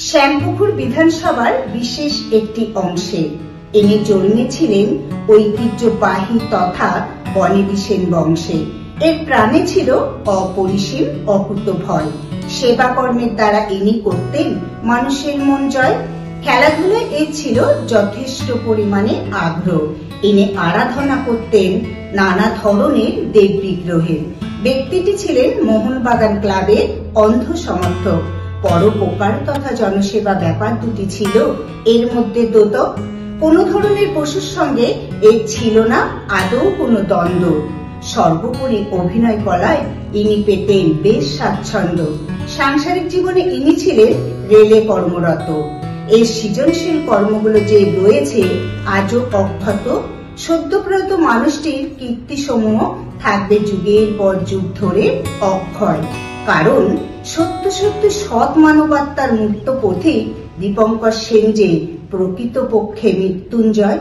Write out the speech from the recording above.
শ্যামপুকুর বিধানসভার বিশেষ একটি অংশে ইনি জন্মেছিলেন ঐতিহ্যবাহী তথা বনেদি সেন বংশে। এর প্রাণে ছিল অপরিসীম অকুতভয়। সেবা কর্মের দ্বারা ইনি করতেন মানুষের মন জয়। খেলাধুলায় এর ছিল যথেষ্ট পরিমাণে আগ্রহ। ইনি আরাধনা করতেন নানা ধরনের দেব বিগ্রহের। ব্যক্তিটি ছিলেন মোহনবাগান ক্লাবের অন্ধ সমর্থক। পরোপকার তথা জনসেবা ব্যাপার দুটি ছিল এর মধ্যে দোতক। কোন ধরনের পশুর সঙ্গে এর ছিল না আদৌ কোনো দ্বন্দ্ব। সর্বোপরি অভিনয় কলায় ইনি পেতেন বেশ স্বাচ্ছন্দ্য। সাংসারিক জীবনে ইনি ছিলেন রেলে কর্মরত। এর সৃজনশীল কর্মগুলো যে রয়েছে আজও অক্ষত। সদ্যপ্রয়াত মানুষটির কীর্তিসমূহ থাকবে যুগের পর যুগ ধরে অক্ষয়। কারণ সত্য সত্য সৎ মানবাত্মার মুক্ত পথিক দীপঙ্কর সেন যে প্রকৃতপক্ষে মৃত্যুঞ্জয়।